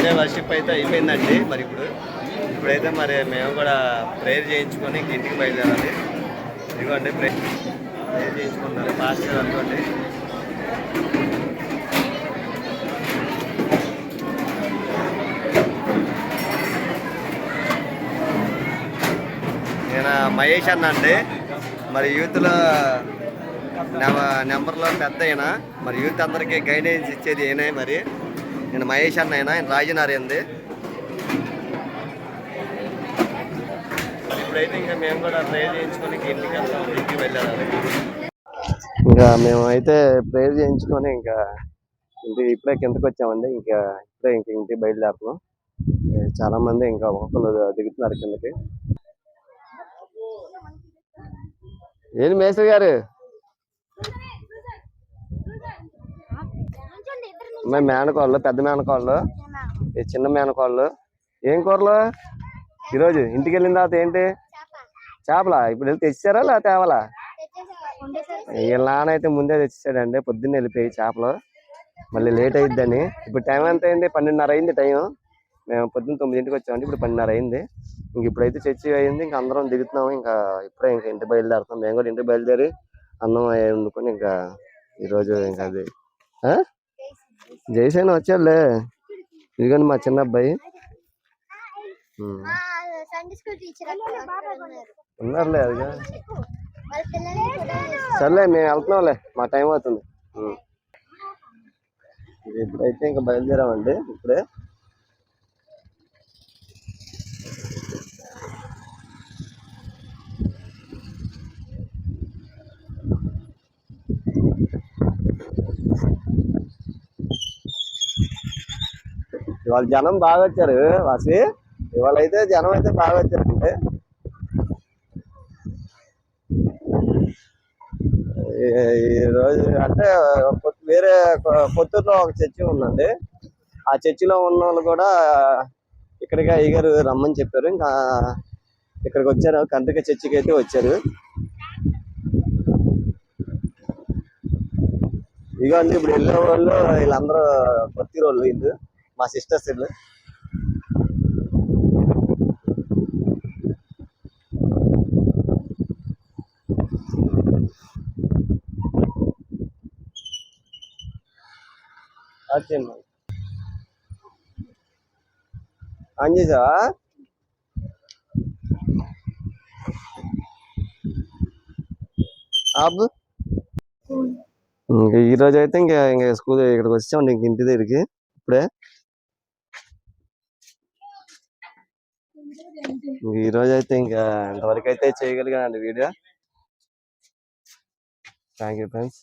Sunday worship అయితే అయిపోయిందండి. మరి ఇప్పుడైతే మరి మేము కూడా ప్రేయర్ చేయించుకొని ఇంటికి బయలుదేరాలి. ఇదిగోండి ప్రేయర్ చేయించుకుంటారు పాస్టర్ అనుకోండి. నేను మహేష్ అన్న అండి. మరి యూత్లో నెంబర్లో పెద్ద అయినా మరి యూత్ అందరికీ గైడెన్స్ ఇచ్చేది ఏనా. మరి నేను మహేష్ అన్న అయినా రాజనారి అంది. ఇప్పుడైతే ఇంకా మేము కూడా ప్రేయర్ చేయించుకొని ఇంటికి వెళ్ళాలి. ఇంకా మేము అయితే ప్రేయర్ చేయించుకొని ఇంకా ఇప్పుడే కిందకి వచ్చామండి. ఇంకా ఇంటికి బయలుదేరుతున్నాం. చాలా మంది ఇంకా ఒక్కొక్కరు దిగుతున్నారు కిందకి. ఏంటి మేస్త్రి గారు? మేనకోళ్ళు, పెద్ద మేనకోళ్ళు, చిన్న మేనకోళ్ళు. ఏం కూరలు ఈరోజు? ఇంటికి వెళ్ళిన తర్వాత ఏంటి? చేపలా? ఇప్పుడు వెళ్ళి తెచ్చారా లేదా తేవాలా? వీళ్ళ నాన్న అయితే ముందే తెచ్చాడండి. పొద్దున్న వెళ్ళిపోయి చేపలు మళ్ళీ లేట్ అయిద్దని. ఇప్పుడు టైం ఎంత అయింది? 12:30 అయింది టైం. మేము పొద్దున్న 9ంటికి వచ్చామండి. ఇప్పుడు 12:30 అయింది. ఇంక ఇప్పుడైతే చర్చి అయింది. ఇంకా అందరం దిగుతున్నాము. ఇంకా ఇప్పుడే ఇంకా ఇంటికి బయలుదేరుతాం. మేము కూడా ఇంటికి బయలుదేరి అన్నం వండుకొని ఇంకా ఈరోజు ఇంకా అది జైసేన వచ్చాడులే. ఇదిగోండి మా చిన్న అబ్బాయి ఉన్నారులే. అదిగా సర్లే మేము వెళ్తున్నాంలే, మా టైం అవుతుంది. ఇప్పుడైతే ఇంకా బయలుదేరామండి. ఇప్పుడే ఇవాళ జనం బాగా వచ్చారు వాసి. ఇవాళ అయితే జనం అయితే బాగా వచ్చారంటే ఈరోజు అంటే వేరే కొత్తూరులో ఒక చర్చి ఉందండి. ఆ చర్చిలో ఉన్న వాళ్ళు కూడా ఇక్కడికి అయ్యగారు రమ్మని చెప్పారు. ఇంకా ఇక్కడికి వచ్చారు. కండ్రిక చర్చికి అయితే వచ్చారు. ఇదిగోండి ఇప్పుడు వెళ్ళే వాళ్ళు వీళ్ళందరూ కొత్త వాళ్ళు. వీళ్ళు మా సిస్టర్స్. వీళ్ళు ఆన్ చేసావా? ఆబు ఈ రోజు అయితే ఇంకా స్కూల్ ఇక్కడికి వచ్చామండి. ఇంక ఇంటి దగ్గరికి ఇప్పుడే. ఈ రోజు అయితే ఇంకా ఇంతవరకు అయితే చేయగలిగానండి వీడియో. Thank you friends.